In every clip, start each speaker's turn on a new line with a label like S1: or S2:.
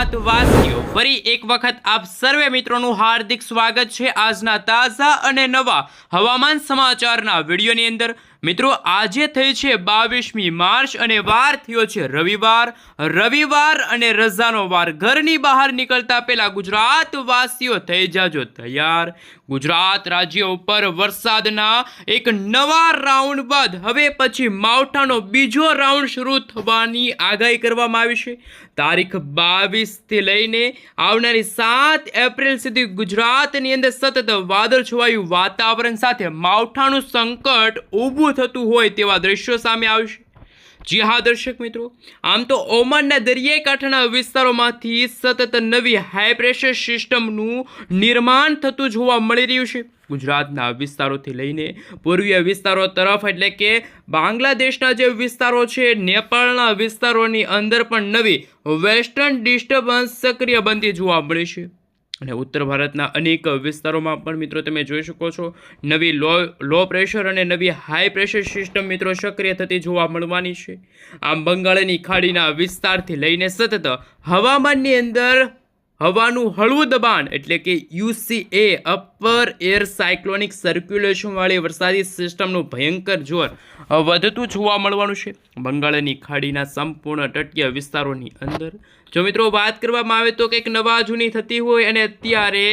S1: ગુજરાત વાસીઓ ફરી એક વખત આપ સર્વે મિત્રોનું હાર્દિક સ્વાગત છે આજના તાજા અને નવા હવામાન સમાચારના વિડીયોની અંદર। મિત્રો આજે થઈ છે 22મી માર્ચ અને વાર થયો છે રવિવાર અને રજાનો વાર। ઘરની બહાર નીકળતા પહેલા ગુજરાત વાસીઓ થઈ જાજો તૈયાર। ગુજરાત રાજ્ય ઉપર વરસાદના એક નવા રાઉન્ડ બાદ હવે પછી માવઠાનો બીજો રાઉન્ડ શરૂ થવાની આગાહી કરવામાં આવી છે। તારીખ 22 થી લઈને આવનારી 7 એપ્રિલ સુધી ગુજરાતની અંદર સતત વાદળછવાયું વાતાવરણ સાથે માવઠાનું સંકટ ઊભું થતું હોય તેવા દ્રશ્યો સામે આવશે। જી હા દર્શક મિત્રો, આમ તો ઓમાનના દરિયાઈ કાંઠાના વિસ્તારોમાંથી સતત નવી હાઈ પ્રેશર સિસ્ટમનું નિર્માણ થતું જોવા મળી રહ્યું છે। ગુજરાતના વિસ્તારોથી લઈને પૂર્વીય વિસ્તારો તરફ એટલે કે બાંગ્લાદેશના જે વિસ્તારો છે, નેપાળના વિસ્તારોની અંદર પણ નવી વેસ્ટર્ન ડિસ્ટર્બન્સ સક્રિય બનતી જોવા મળે છે અને ઉત્તર ભારતના અનેક વિસ્તારોમાં પણ મિત્રો તમે જોઈ શકો છો નવી લો પ્રેશર અને નવી હાઈ પ્રેશર સિસ્ટમ મિત્રો સક્રિય થતી જોવા મળવાની છે। આમ બંગાળની ખાડીના વિસ્તારથી લઈને સતત હવામાનની અંદર હવાનું હળવું દબાણ એટલે કે UCA અપર એર સાયક્લોનિક સર્ક્યુલેશનવાળી વરસાદી સિસ્ટમનું ભયંકર જોર વધતું જોવા મળવાનું છે બંગાળની ખાડીના સંપૂર્ણ તટીય વિસ્તારોની અંદર। જો મિત્રો વાત કરવામાં આવે તો કંઈક નવા જૂની થતી હોય અને અત્યારે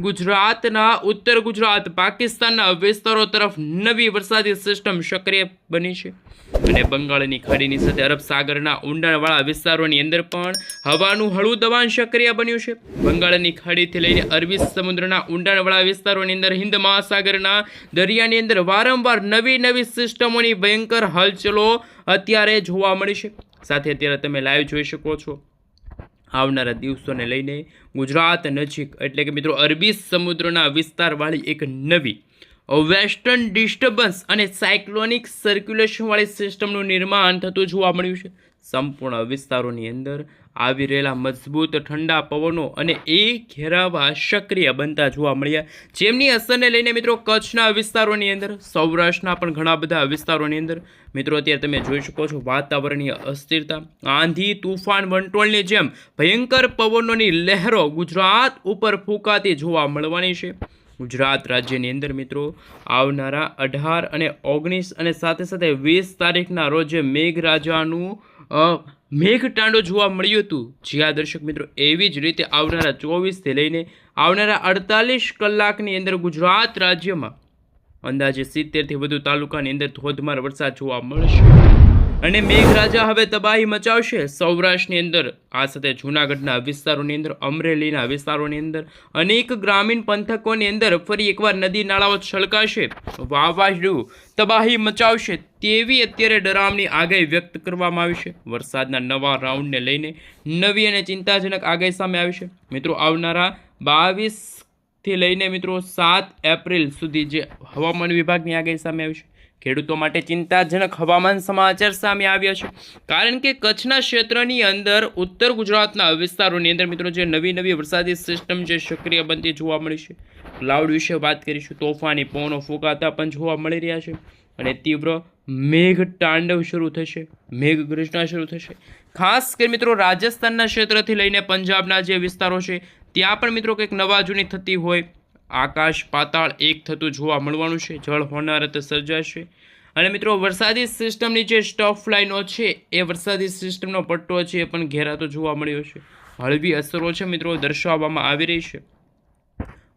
S1: ગુજરાતના ઉત્તર ગુજરાત પાકિસ્તાનના વિસ્તારો તરફ નવી વરસાદી સિસ્ટમ સક્રિય બની છે અને બંગાળની ખાડીની સાથે અરબ સાગરના ઊંડાણવાળા વિસ્તારોની અંદર પણ હવાનું હળવું દબાણ સક્રિય બન્યું છે। બંગાળની ખાડીથી લઈને અરબી સમુદ્રના ઊંડાણવાળા વિસ્તારોની અંદર હિન્દ મહાસાગરના દરિયાની અંદર વારંવાર નવી સિસ્ટમોની ભયંકર હલચલો અત્યારે જોવા મળી છે। સાથે અત્યારે તમે લાઈવ જોઈ શકો છો આવનારા દિવસોને લઈને ગુજરાત નજીક એટલે કે મિત્રો અરબી સમુદ્રના વિસ્તારવાળી એક નવી વેસ્ટર્ન ડિસ્ટર્બન્સ અને સાયક્લોનિક સર્ક્યુલેશનવાળી સિસ્ટમનું નિર્માણ થતું જોવા મળ્યું છે। સંપૂર્ણ વિસ્તારોની અંદર આવી રહેલા મજબૂત ઠંડા પવનો અને એ ઘેરાવા સક્રિય બનતા જોવા મળ્યા, જેમની અસરને લઈને મિત્રો કચ્છના વિસ્તારોની અંદર, સૌરાષ્ટ્રના પણ ઘણા બધા વિસ્તારોની અંદર મિત્રો અત્યારે તમે જોઈ શકો છો વાતાવરણીય અસ્થિરતા, આંધી, તુફાન, વંટોળની જેમ ભયંકર પવનોની લહેરો ગુજરાત ઉપર ફૂંકાતી જોવા મળવાની છે। ગુજરાત રાજ્યની અંદર મિત્રો આવનારા 18 અને 19 અને સાથે 20 તારીખના રોજ મેઘરાજાનું મેઘતાંડો જોવા મળ્યું હતું। જ્યાં દર્શક મિત્રો એવી જ રીતે આવનારા 24 થી લઈને આવનારા 48 કલાકની અંદર ગુજરાત રાજ્યમાં અંદાજે 70 થી વધુ તાલુકાની અંદર ધોધમાર વરસાદ જોવા મળશે અને મેઘરાજા હવે તબાહી મચાવશે સૌરાષ્ટ્રની અંદર, આ સાથે જૂનાગઢના વિસ્તારોની અંદર, અમરેલીના વિસ્તારોની અંદર, અનેક ગ્રામીણ પંથકોની અંદર ફરી એકવાર નદી નાળાઓ છલકાશે, વાવાઝોડું તબાહી મચાવશે તેવી અત્યારે ડરામણી આગાહી વ્યક્ત કરવામાં આવી છે। વરસાદના નવા રાઉન્ડને લઈને નવી અને ચિંતાજનક આગાહી સામે આવી છે। મિત્રો આવનારા 22 થી લઈને મિત્રો 7 એપ્રિલ સુધી જે હવામાન વિભાગની આગાહી સામે આવી છે, ખેડૂતો માટે ચિંતાજનક હવામાન સમાચાર સામે આવ્યા છે કારણ કે કચ્છના ક્ષેત્રની અંદર ઉત્તર ગુજરાતના વિસ્તારોની અંદર મિત્રો જે નવી વરસાદી સિસ્ટમ જે સક્રિય બનતી જોવા મળી છે, ક્લાઉડ વિશે વાત કરીશું, તોફાની પવનો ફૂંકાતા પણ જોવા મળી રહ્યા છે અને તીવ્ર મેઘ તાંડવ શરૂ થશે, મેઘગર્જના શરૂ થશે। ખાસ કરી મિત્રો રાજસ્થાનના ક્ષેત્રથી લઈને પંજાબના જે વિસ્તારો છે ત્યાં પણ મિત્રો કંઈક નવા જૂની થતી હોય, આકાશ પાતાળ એક થતું જોવા મળવાનું છે, જળ હોનારત સર્જાશે અને મિત્રો વરસાદી સિસ્ટમની જે સ્ટફ લાઈનો છે એ વરસાદી સિસ્ટમનો પટ્ટો છે એ પણ ઘેરાતો જોવા મળ્યો છે, હળવી અસરો છે મિત્રો દર્શાવવામાં આવી રહી છે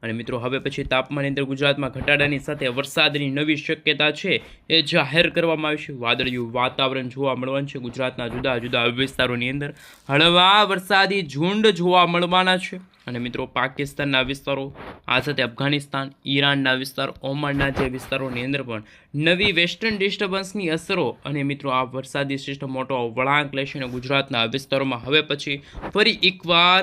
S1: અને મિત્રો હવે પછી તાપમાનની અંદર ગુજરાતમાં ઘટાડાની સાથે વરસાદની નવી શક્યતા છે એ જાહેર કરવામાં આવી છે। વાદળિયું વાતાવરણ જોવા મળવાનું છે, ગુજરાતના જુદા વિસ્તારોની અંદર હળવા વરસાદી ઝુંડ જોવા મળવાના છે અને મિત્રો પાકિસ્તાનના વિસ્તારો, આ સાથે અફઘાનિસ્તાન, ઈરાનના વિસ્તાર, ઓમાનના જે વિસ્તારોની અંદર પણ નવી વેસ્ટર્ન ડિસ્ટર્બન્સની અસરો અને મિત્રો આ વરસાદી સિસ્ટમ મોટો વળાંક લેશે અને ગુજરાતના વિસ્તારોમાં હવે પછી ફરી એકવાર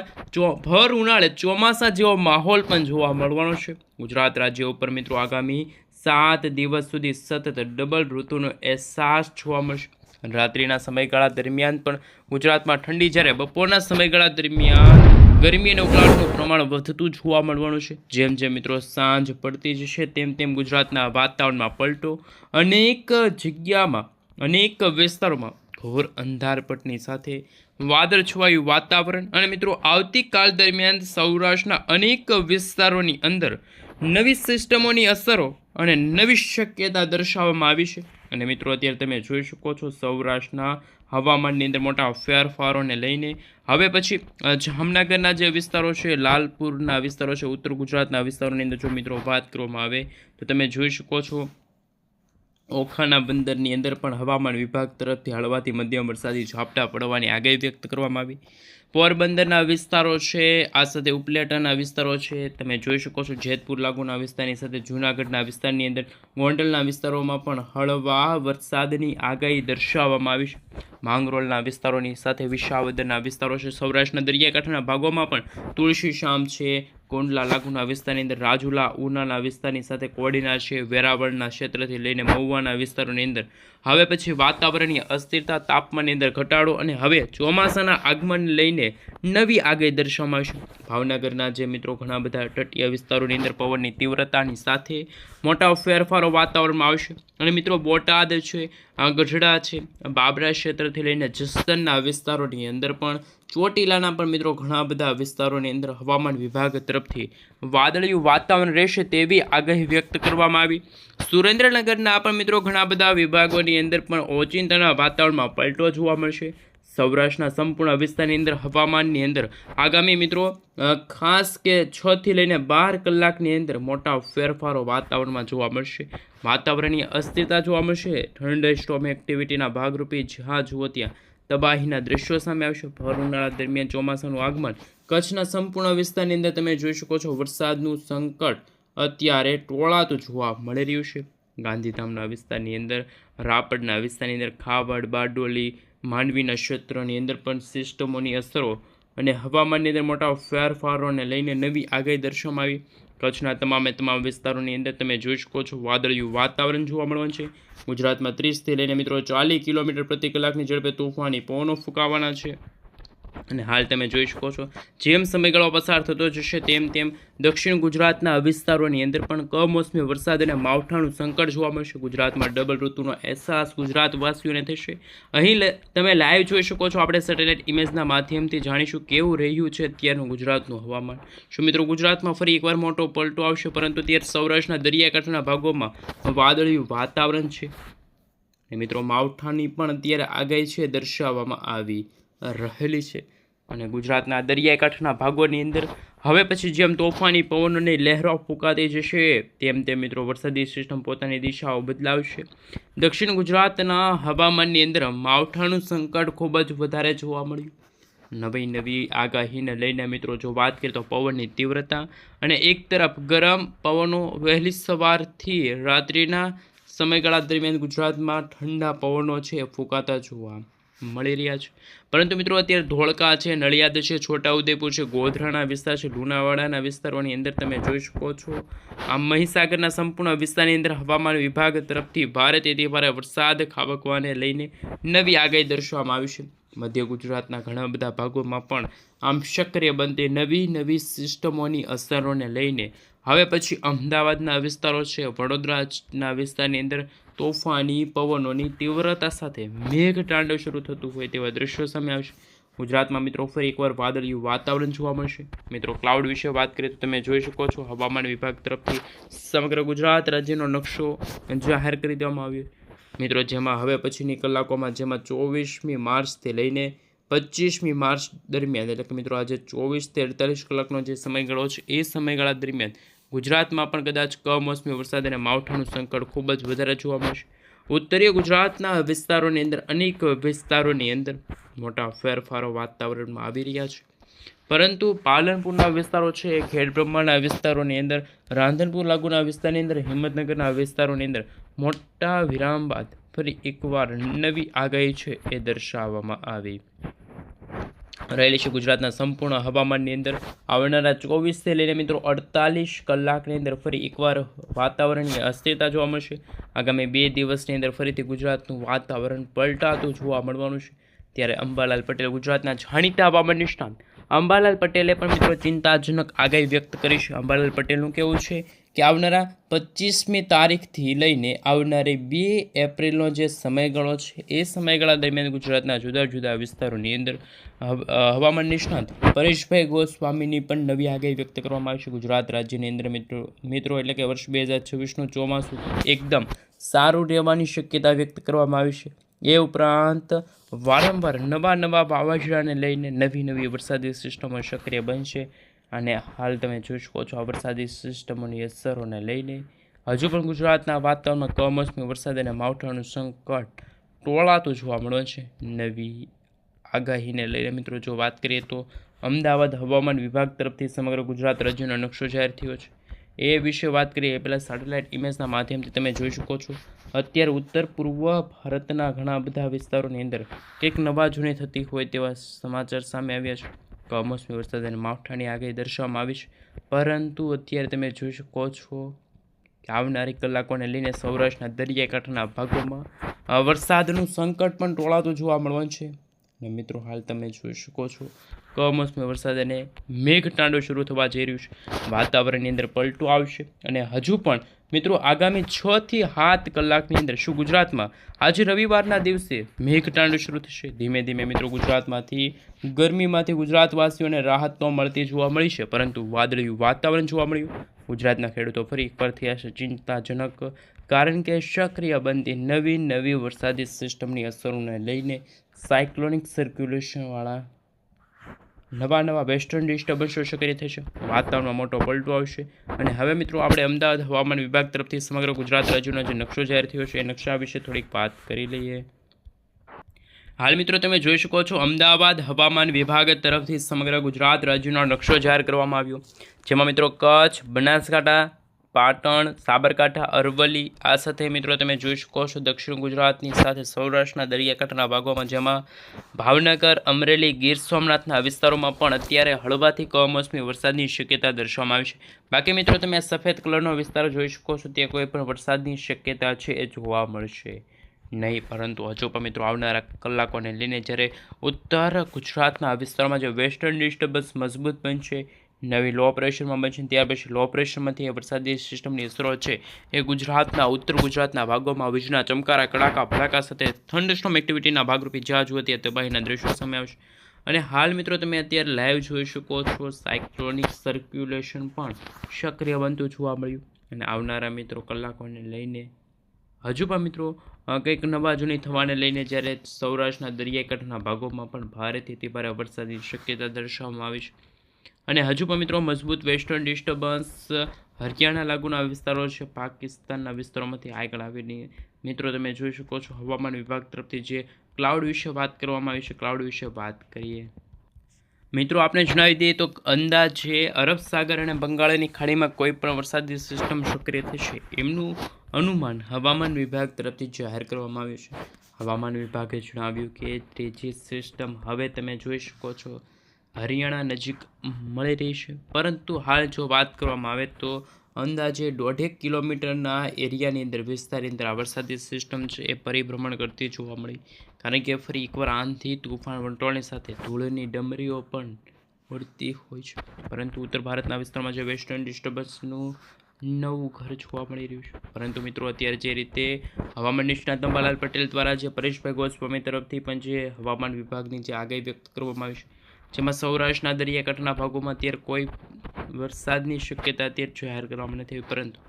S1: ભર ઉનાળે ચોમાસા જેવો માહોલ પણ જોવા મળવાનો છે। ગુજરાત રાજ્ય ઉપર મિત્રો આગામી 7 દિવસ સુધી સતત ડબલ ઋતુનો અહેસાસ જોવા મળશે। રાત્રિના સમયગાળા દરમિયાન પણ ગુજરાતમાં ઠંડી, જ્યારે બપોરના સમયગાળા દરમિયાન ગરમી અને ઉકળાટનું પ્રમાણ વધતું જોવા મળવાનું છે। જેમ જેમ મિત્રો સાંજ પડતી જશે તેમ ગુજરાતના વાતાવરણમાં પલટો, અનેક જગ્યામાં, અનેક વિસ્તારોમાં ઘોર અંધારપટની સાથે વાદળછવાયું વાતાવરણ અને મિત્રો આવતીકાલ દરમિયાન સૌરાષ્ટ્રના અનેક વિસ્તારોની અંદર નવી સિસ્ટમોની અસરો અને નવી શક્યતા દર્શાવવામાં આવી છે. અને મિત્રો અત્યારે તમે જોઈ શકો છો સૌરાષ્ટ્રના હવામાનની અંદર મોટા ફેરફારોને લઈને હવે પછી જામનગરના જે વિસ્તારો છે, લાલપુરના વિસ્તારો છે, ઉત્તર ગુજરાતના વિસ્તારોની અંદર જો મિત્રો વાત કરવામાં આવે તો તમે જોઈ શકો છો ઓખાના બંદરની અંદર પણ હવામાન વિભાગ તરફથી હળવાથી મધ્યમ વરસાદી ઝાપટા પડવાની આગાહી વ્યક્ત કરવામાં આવી. પોરબંદરના વિસ્તારો છે, આ સાથે ઉપલેટાના વિસ્તારો છે, તમે જોઈ શકો છો જેતપુર લાગુના વિસ્તારની સાથે જૂનાગઢના વિસ્તારની અંદર ગોંડલના વિસ્તારોમાં પણ હળવા વરસાદની આગાહી દર્શાવવામાં આવી છે. માંગરોળના વિસ્તારોની સાથે વિસાવદરના વિસ્તારો છે, સૌરાષ્ટ્રના દરિયાકાંઠાના ભાગોમાં પણ તુલસી શામ છે, કોંડલા લાગુના વિસ્તારની અંદર રાજુલા ઉનાના વિસ્તારની સાથે કોડીના છે, વેરાવળના ક્ષેત્રથી લઈને મહુવાના વિસ્તારોની અંદર હવે પછી વાતાવરણીય અસ્થિરતા, તાપમાનની અંદર ઘટાડો અને હવે ચોમાસાના આગમન લઈને નવી આગાહી દર્શાવવામાં આવશે. ભાવનગરના જે મિત્રો ઘણા બધા તટીય વિસ્તારોની અંદર પવનની તીવ્રતાની સાથે મોટા ફેરફારો વાતાવરણમાં આવશે. અને મિત્રો બોટાદ છે, ગઢડા છે, બાબરા ક્ષેત્રથી લઈને જસદણના વિસ્તારોની અંદર પણ ચોટીલાના પણ મિત્રો ઘણા બધા વિસ્તારોની અંદર હવામાન વિભાગ તરફથી વાદળિયું વાતાવરણ રહેશે તેવી આગાહી વ્યક્ત કરવામાં આવી. સુરેન્દ્રનગરના પણ મિત્રો ઘણા બધા વિભાગોની અંદર પણ ઓચિંતાના વાતાવરણમાં પલટો જોવા મળશે. સૌરાષ્ટ્રના સંપૂર્ણ વિસ્તારની અંદર હવામાનની અંદર આગામી મિત્રો ખાસ કે 6 થી લઈને 12 કલાકની અંદર મોટા ફેરફારો વાતાવરણમાં જોવા મળશે. વાતાવરણીય અસ્થિરતા જોવા મળશે. થંડરસ્ટોર્મ એક્ટિવિટીના ભાગરૂપે જ્યાં જુઓ ત્યાં તબાહીના દ્રશ્યો સામે આવશે. ભર ઉનાળા દરમિયાન ચોમાસાનું આગમન કચ્છના સંપૂર્ણ વિસ્તારની અંદર તમે જોઈ શકો છો વરસાદનું સંકટ અત્યારે ટોળાતું જોવા મળી રહ્યું છે. ગાંધીધામના વિસ્તારની અંદર, રાપરના વિસ્તારની અંદર, ખાવડ, બારડોલી, માંડવીના ક્ષેત્રની અંદર પણ સિસ્ટમોની અસરો અને હવામાનની અંદર મોટા ફેરફારોને લઈને નવી આગાહી દર્શાવવામાં આવી. કચ્છના તમામ વિસ્તારોની અંદર તમે જોઈ શકો છો વાદળિયું વાતાવરણ જોવા મળવાનું છે. ગુજરાતમાં 30 થી લઈને મિત્રો 40 કિલોમીટર પ્રતિ કલાકની ઝડપે તોફાની પવનો ફૂંકાવાના છે. અને હાલ તમે જોઈ શકો છો જેમ સમયગાળો પસાર થતો જશે તેમ દક્ષિણ ગુજરાતના વિસ્તારોની અંદર પણ કમોસમી વરસાદ અને માવઠાનું સંકટ જોવા મળશે. ગુજરાતમાં ડબલ ઋતુનો અહેસાસ ગુજરાતવાસીઓને થશે. અહીં તમે લાઈવ જોઈ શકો છો. આપણે સેટેલાઇટ ઇમેજના માધ્યમથી જાણીશું કેવું રહ્યું છે અત્યારનું ગુજરાતનું હવામાન. શું મિત્રો ગુજરાતમાં ફરી એકવાર મોટો પલટો આવશે? પરંતુ ત્યારે સૌરાષ્ટ્રના દરિયાકાંઠાના ભાગોમાં વાદળિયું વાતાવરણ છે. મિત્રો માવઠાની પણ અત્યારે આગાહી છે દર્શાવવામાં આવી રહેલી છે. અને ગુજરાતના દરિયાકાંઠાના ભાગોની અંદર હવે પછી જેમ તોફાની પવનોની લહેરો ફૂંકાતી જશે તેમ મિત્રો વરસાદી સિસ્ટમ પોતાની દિશાઓ બદલાવશે. દક્ષિણ ગુજરાતના હવામાનની અંદર માવઠાનું સંકટ ખૂબ જ વધારે જોવા મળ્યું. નવી આગાહીને લઈને મિત્રો જો વાત કરીએ તો પવનની તીવ્રતા અને એક તરફ ગરમ પવનો વહેલી સવારથી રાત્રિના સમયગાળા દરમિયાન ગુજરાતમાં ઠંડા પવનો છે ફૂંકાતા જોવા મળી રહ્યા છે. પરંતુ મિત્રો અત્યારે ધોળકા છે, નડિયાદ છે, છોટાઉદેપુર છે, ગોધરાના વિસ્તાર છે, લુણાવાડાના વિસ્તારોની અંદર તમે જોઈ શકો છો આ મહીસાગરના સંપૂર્ણ વિસ્તારની અંદર હવામાન વિભાગ તરફથી ભારેથી ભારે વરસાદ ખાબકવાને લઈને નવી આગાહી દર્શાવવામાં આવી છે. મધ્ય ગુજરાતના ઘણા બધા ભાગોમાં પણ આમ સક્રિય બનતી નવી સિસ્ટમોની અસરોને લઈને હવે પછી અમદાવાદના વિસ્તારો છે, વડોદરાના વિસ્તારની અંદર તોફાની પવનોની તીવ્રતા સાથે મેઘતાંડવ શરૂ થતું હોય તેવા દ્રશ્યો સામે આવશે. ગુજરાતમાં મિત્રો ફરી એકવાર વાદળિયું વાતાવરણ જોવા મળશે. મિત્રો ક્લાઉડ વિશે વાત કરીએ તો તમે જોઈ શકો છો હવામાન વિભાગ તરફથી સમગ્ર ગુજરાત રાજ્યનો નકશો જાહેર કરી દેવામાં આવ્યો. મિત્રો જેમાં હવે પછીની કલાકોમાં જેમાં 24મી માર્ચથી લઈને 25મી માર્ચ દરમિયાન એટલે કે મિત્રો આજે 24 થી 48 કલાકનો જે સમયગાળો છે એ સમયગાળા દરમિયાન ગુજરાતમાં પણ કદાચ કમોસમી વરસાદ અને માવઠાનું સંકટ ખૂબ જ વધારે જોવા મળશે. ઉત્તરીય ગુજરાતના વિસ્તારોની અંદર અનેક વિસ્તારોની અંદર મોટા ફેરફારો વાતાવરણમાં આવી રહ્યા છે. પરંતુ પાલનપુરના વિસ્તારો છે, ખેડબ્રહ્માના વિસ્તારોની અંદર, રાંધનપુર લાગુના વિસ્તારની અંદર, હિંમતનગરના વિસ્તારોની અંદર મોટા વિરામ બાદ ફરી એકવાર નવી આગાહી છે એ દર્શાવવામાં આવી રહેલી છે. ગુજરાતના સંપૂર્ણ હવામાનની અંદર આવનારા 24 થી લઈને મિત્રો 48 કલાકની અંદર ફરી એકવાર વાતાવરણીય અસ્થિરતા જોવા મળશે. આગામી 2 દિવસની અંદર ફરીથી ગુજરાતનું વાતાવરણ પલટાતું જોવા મળવાનું છે. ત્યારે અંબાલાલ પટેલ, ગુજરાતના જાણીતા હવામાન નિષ્ણાત અંબાલાલ પટેલે પણ મિત્રો ચિંતાજનક આગાહી વ્યક્ત કરી છે. અંબાલાલ પટેલનું કહેવું છે કે આવનારા 25મી તારીખથી લઈને આવનારી 2 એપ્રિલનો જે સમયગાળો છે એ સમયગાળા દરમિયાન ગુજરાતના જુદા જુદા વિસ્તારોની અંદર હવામાન નિષ્ણાત પરેશભાઈ ગોસ્વામીની પણ નવી આગાહી વ્યક્ત કરવામાં આવી છે. ગુજરાત રાજ્યની અંદર મિત્રો એટલે કે વર્ષ 2026નું ચોમાસું એકદમ સારું રહેવાની શક્યતા વ્યક્ત કરવામાં આવી છે. એ ઉપરાંત વારંવાર નવા વાવાઝોડાને લઈને નવી વરસાદી સિસ્ટમો સક્રિય બનશે અને હાલ તમે જોઈ શકો છો આ વરસાદી સિસ્ટમોની અસરોને લઈને હજુ પણ ગુજરાતના વાતાવરણમાં કમોસમી વરસાદ અને માવઠાનું સંકટ ટોળાતું જોવા મળે છે. નવી આગાહીને લઈને મિત્રો જો વાત કરીએ તો અમદાવાદ હવામાન વિભાગ તરફથી સમગ્ર ગુજરાત રાજ્યનો નકશો જાહેર થયો છે. એ વિશે વાત કરીએ પહેલાં સેટેલાઇટ ઇમેજના માધ્યમથી તમે જોઈ શકો છો અત્યારે ઉત્તર પૂર્વ ભારતના ઘણા બધા વિસ્તારોની અંદર કંઈક નવા જૂની થતી હોય તેવા સમાચાર સામે આવ્યા છે. કમોસમી વરસાદ અને માવઠાની આગાહી દર્શાવવામાં આવી છે, પરંતુ અત્યારે તમે જોઈ શકો છો કે આવનારી કલાકોને લઈને સૌરાષ્ટ્રના દરિયાકાંઠાના ભાગોમાં વરસાદનું સંકટ પણ ટોળાતું જોવા મળવાનું છે. અને મિત્રો હાલ તમે જોઈ શકો છો કમોસમી વરસાદ અને મેઘતાંડવ શરૂ થવા જઈ રહ્યું છે. વાતાવરણની અંદર પલટો આવશે અને હજુ પણ મિત્રો આગામી 6 થી 7 કલાકની અંદર શું ગુજરાતમાં આજે રવિવારના દિવસે મેઘતાંડવ શરૂ થશે. ધીમે ધીમે મિત્રો ગુજરાતમાંથી ગરમીમાંથી ગુજરાતવાસીઓને રાહત તો મળતી જોવા મળી છે, પરંતુ વાદળિયું વાતાવરણ જોવા મળ્યું. ગુજરાતના ખેડૂતો ફરી એકવાર થયા છે ચિંતાજનક, કારણ કે સક્રિય બનતી નવી વરસાદી સિસ્ટમની અસરોને લઈને સાયક્લોનિક સર્ક્યુલેશનવાળા નવા વેસ્ટર્ન ડિસ્ટર્બન્સો સક્રિય થશે. વાતાવરણમાં મોટો પલટો આવશે અને હવે મિત્રો આપણે અમદાવાદ હવામાન વિભાગ તરફથી સમગ્ર ગુજરાત રાજ્યનો જે નકશો જાહેર થયો છે એ નકશા વિશે થોડીક વાત કરી લઈએ. હાલ મિત્રો તમે જોઈ શકો છો અમદાવાદ હવામાન વિભાગ તરફથી સમગ્ર ગુજરાત રાજ્યનો નકશો જાહેર કરવામાં આવ્યો, જેમાં મિત્રો કચ્છ, બનાસકાંઠા, પાટણ, સાબરકાંઠા, અરવલ્લી, આ સાથે મિત્રો તમે જોઈ શકો છો દક્ષિણ ગુજરાતની સાથે સૌરાષ્ટ્રના દરિયાકાંઠાના ભાગોમાં, જેમાં ભાવનગર, અમરેલી, ગીર સોમનાથના વિસ્તારોમાં પણ અત્યારે હળવાથી કમોસમી વરસાદની શક્યતા દર્શાવવામાં આવી છે. બાકી મિત્રો તમે આ સફેદ કલરનો વિસ્તાર જોઈ શકો છો, ત્યાં કોઈ પણ વરસાદની શક્યતા છે એ જોવા મળશે નહીં, પરંતુ હજુ પણ મિત્રો આવનારા કલાકોને લઈને જ્યારે ઉત્તર ગુજરાતના વિસ્તારોમાં જે વેસ્ટર્ન ડિસ્ટર્બન્સ મજબૂત બનશે, નવી લો પ્રેશરમાં બનશે, ત્યાર પછી લો પ્રેશરમાંથી એ વરસાદી સિસ્ટમની અસરો છે એ ગુજરાતના ઉત્તર ગુજરાતના ભાગોમાં વીજળીના ચમકારા, કડાકા, ભડાકા સાથે થંડરસ્ટોર્મ એક્ટિવિટીના ભાગરૂપે જ્યાં જુઓ ત્યાં તબાહીના દ્રશ્યો સામે આવશે. અને હાલ મિત્રો તમે અત્યારે લાઈવ જોઈ શકો છો સાયક્લોનિક સર્ક્યુલેશન પણ સક્રિય બનતું જોવા મળ્યું અને આવનારા મિત્રો કલાકોને લઈને હજુ પણ મિત્રો કંઈક નવા જૂની થવાને લઈને જ્યારે સૌરાષ્ટ્રના દરિયાકાંઠાના ભાગોમાં પણ ભારેથી અતિભારે વરસાદની શક્યતા દર્શાવવામાં આવી છે. અને હજુ પણ મિત્રો મજબૂત વેસ્ટર્ન ડિસ્ટર્બન્સ હરિયાણા લાગુના વિસ્તારો છે, પાકિસ્તાનના વિસ્તારોમાંથી આગળ આવીને મિત્રો તમે જોઈ શકો છો હવામાન વિભાગ તરફથી જે ક્લાઉડ વિશે વાત કરવામાં આવી છે, ક્લાઉડ વિશે વાત કરીએ. મિત્રો આપણે જણાવી દઈએ તો અંદાજે અરબ સાગર અને બંગાળની ખાડીમાં કોઈ પણ વરસાદી સિસ્ટમ સક્રિય થશે એમનું અનુમાન હવામાન વિભાગ તરફથી જાહેર કરવામાં આવ્યું છે. હવામાન વિભાગે જણાવ્યું કે ત્રીજી સિસ્ટમ હવે તમે જોઈ શકો છો હરિયાણા નજીક મળી રહી છે, પરંતુ હાલ જો વાત કરવામાં આવે તો અંદાજે 1.5 કિલોમીટરના એરિયાની અંદર વિસ્તારની અંદર આ વરસાદી સિસ્ટમ છે એ પરિભ્રમણ કરતી જોવા મળી, કારણ કે ફરી એકવાર આંધી, તુફાન, વંટોળની સાથે ધૂળની ડમરીઓ પણ ઉડતી હોય છે. પરંતુ ઉત્તર ભારતના વિસ્તારમાં જે વેસ્ટર્ન ડિસ્ટર્બન્સનું નવું ઘર જોવા મળી રહ્યું છે. પરંતુ મિત્રો અત્યારે જે રીતે હવામાન નિષ્ણાત અંબાલાલ પટેલ દ્વારા જે પરેશભાઈ ગોસ્વામી તરફથી પણ જે હવામાન વિભાગની જે આગાહી વ્યક્ત કરવામાં આવી છે, જેમાં સૌરાષ્ટ્રના દરિયાકાંઠાના ભાગોમાં અત્યારે કોઈ વરસાદની શક્યતા અત્યારે જાહેર કરવામાં નથી, પરંતુ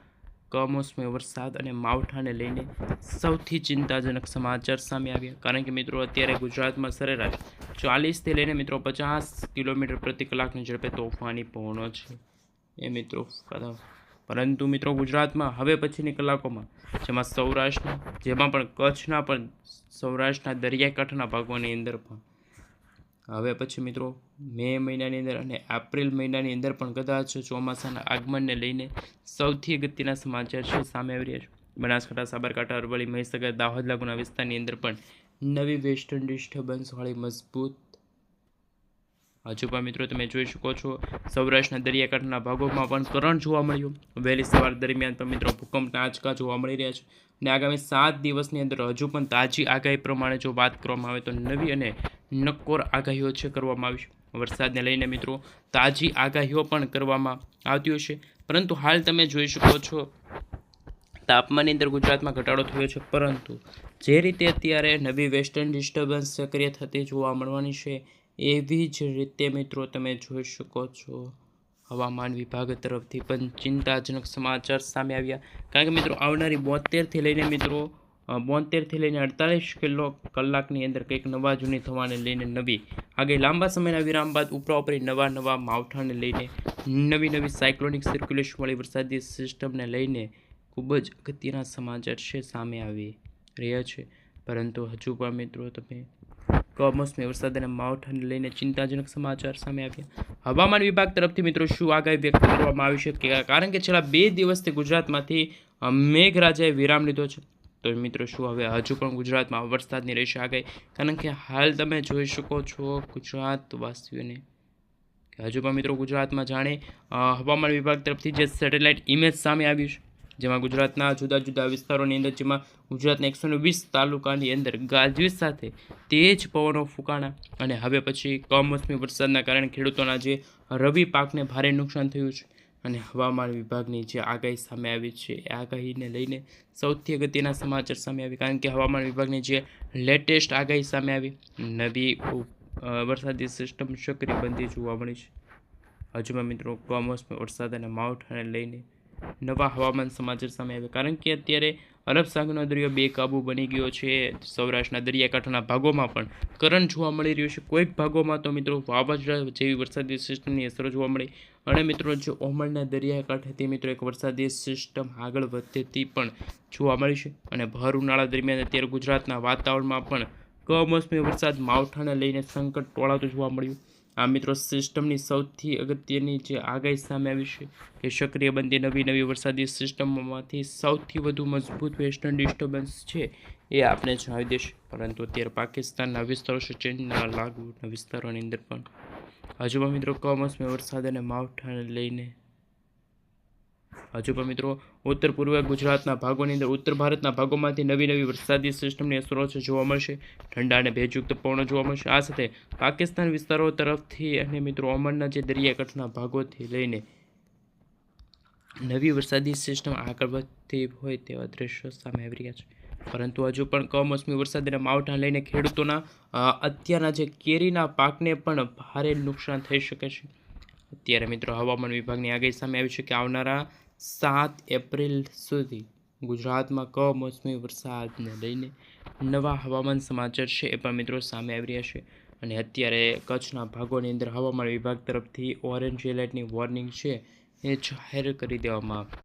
S1: કમોસમી વરસાદ અને માવઠાને લઈને સૌથી ચિંતાજનક સમાચાર સામે આવ્યા, કારણ કે મિત્રો અત્યારે ગુજરાતમાં સરેરાશ 40થી લઈને મિત્રો 50 કિલોમીટર પ્રતિ કલાકની ઝડપે તોફાની પવનો છે એ મિત્રો. પરંતુ મિત્રો ગુજરાતમાં હવે પછીની કલાકોમાં જેમાં સૌરાષ્ટ્રના, જેમાં પણ કચ્છના પણ સૌરાષ્ટ્રના દરિયાકાંઠાના ભાગોની અંદર પણ હવે પછી મિત્રો મે મહિનાની અંદર અને એપ્રિલ મહિનાની અંદર પણ કદાચ ચોમાસાના આગમનને લઈને સૌથી અગત્યના સમાચાર છે સામે આવી રહ્યા છે. બનાસકાંઠા, સાબરકાંઠા, અરવલ્લી, મહીસાગર, દાહોદ લાગુના વિસ્તારની અંદર પણ નવી વેસ્ટર્ન ડિસ્ટર્બન્સવાળી મજબૂત હજુ પણ મિત્રો તમે જોઈ શકો છો સૌરાષ્ટ્રના દરિયાકાંઠાના ભાગોમાં પણ કરંટ જોવા મળ્યું. વહેલી સવાર દરમિયાન પણ મિત્રો ભૂકંપના આંચકા જોવા મળી રહ્યા છે અને આગામી 7 દિવસની અંદર હજુ પણ તાજી આગાહી પ્રમાણે જો વાત કરવામાં આવે તો નવી અને નક્કોર આગાહીઓ છે કરવામાં આવી છે. વરસાદને લઈને મિત્રો તાજી આગાહીઓ પણ કરવામાં આવતી હશે, પરંતુ હાલ તમે જોઈ શકો છો તાપમાનની અંદર ગુજરાતમાં ઘટાડો થયો છે, પરંતુ જે રીતે અત્યારે નવી વેસ્ટર્ન ડિસ્ટર્બન્સ સક્રિય થતી જોવા મળવાની છે, એવી જ રીતે મિત્રો તમે જોઈ શકો છો હવામાન વિભાગ તરફથી પણ ચિંતાજનક સમાચાર સામે આવ્યા. કારણ કે મિત્રો આવનારી 72થી લઈને મિત્રો 72થી લઈને 48 કલાકની અંદર કંઈક નવા જૂની થવાને લઈને નવી આગાહી, લાંબા સમયના વિરામ બાદ ઉપરાઉપરી નવા માવઠાને લઈને નવી સાયક્લોનિક સર્ક્યુલેશનવાળી વરસાદી સિસ્ટમને લઈને ખૂબ જ અગત્યના સમાચાર છે સામે આવી રહ્યા છે. પરંતુ હજુ પણ મિત્રો તમે કમોસમી વરસાદ અને માવઠાને લઈને ચિંતાજનક સમાચાર સામે આવ્યા. હવામાન વિભાગ તરફથી મિત્રો શું આગાહી વ્યક્ત કરવામાં આવી છે કે કારણ કે છેલ્લા 2 દિવસથી ગુજરાતમાંથી મેઘરાજાએ વિરામ લીધો છે, તો મિત્રો શું હવે હજુ પણ ગુજરાતમાં વરસાદની રહેશે આગાહી? કારણ કે હાલ તમે જોઈ શકો છો ગુજરાતવાસીઓને કે હજુ પણ મિત્રો ગુજરાતમાં જાણે હવામાન વિભાગ તરફથી જે સેટેલાઇટ ઇમેજ સામે આવ્યું છે, જેમાં ગુજરાતના જુદા જુદા વિસ્તારોની અંદર, જેમાં ગુજરાતના 120 તાલુકાની અંદર ગાજવીજ સાથે તેજ પવનો ફૂંકાણા અને હવે પછી કમોસમી વરસાદના કારણે ખેડૂતોના જે રવિ પાકને ભારે નુકસાન થયું છે. અને હવામાન વિભાગની જે આગાહી સામે આવી છે, એ આગાહીને લઈને સૌથી અગત્યના સમાચાર સામે આવી, કારણ કે હવામાન વિભાગની જે લેટેસ્ટ આગાહી સામે આવી, નવી વરસાદી સિસ્ટમ સક્રિય બનતી જોવા મળી છે. હજુમાં મિત્રો કમોસમી વરસાદ અને માવઠાને લઈને નવા હવામાન સમાચાર સામે આવ્યા, કારણ કે અત્યારે અરબ સાગરનો દરિયો બેકાબૂ બની ગયો છે. સૌરાષ્ટ્રના દરિયાકાંઠાના ભાગોમાં પણ કરંટ જોવા મળી રહ્યું છે. કોઈક ભાગોમાં તો મિત્રો વાવાઝોડા જેવી વરસાદી સિસ્ટમની અસરો જોવા મળી, અને મિત્રો જે ઓમનના દરિયાકાંઠેથી મિત્રો એક વરસાદી સિસ્ટમ આગળ વધતી પણ જોવા મળી છે. અને ભર ઉનાળા દરમિયાન અત્યારે ગુજરાતના વાતાવરણમાં પણ કમોસમી વરસાદ માવઠાને લઈને સંકટ ટોળાતું જોવા મળ્યું. આ મિત્રો સિસ્ટમની સૌથી અગત્યની જે આગાહી સામે આવી છે કે સક્રિય બનતી નવી વરસાદી સિસ્ટમોમાંથી સૌથી વધુ મજબૂત વેસ્ટર્ન ડિસ્ટર્બન્સ છે એ આપણે જણાવી દેશે. પરંતુ અત્યારે પાકિસ્તાનના વિસ્તારો છે, ચીનના લાગુના વિસ્તારોની અંદર પણ હજુ પણ મિત્રો કમોસમી વરસાદ અને માવઠાને લઈને હજુ પણ મિત્રો ઉત્તર પૂર્વ ગુજરાતના ભાગોની અંદર, ઉત્તર ભારતના ભાગોમાંથી નવી વરસાદી સિસ્ટમની અસરો છે જોવા મળશે. ઠંડા અને ભેજયુક્ત પવનો જોવા મળશે. આ સાથે પાકિસ્તાન વિસ્તારો તરફથી અને મિત્રો ઓમનના જે દરિયાકાંઠાના ભાગોથી લઈને નવી વરસાદી સિસ્ટમ આગળ વધતી હોય તેવા દ્રશ્યો સામે આવી રહ્યા છે. પરંતુ હજુ પણ કમોસમી વરસાદ અને માવઠાને લઈને ખેડૂતોના અત્યારના જે કેરીના પાકને પણ ભારે નુકસાન થઈ શકે છે. અત્યારે મિત્રો હવામાન વિભાગની આગાહી સામે આવી છે કે આવનારા 7 એપ્રિલ સુધી ગુજરાતમાં કમોસમી વરસાદને લઈને નવા હવામાન સમાચાર છે એ પણ મિત્રો સામે આવી રહ્યા છે. અને અત્યારે કચ્છના ભાગોની અંદર હવામાન વિભાગ તરફથી ઓરેન્જ એલર્ટની વોર્નિંગ છે એ જાહેર કરી દેવામાં આવી.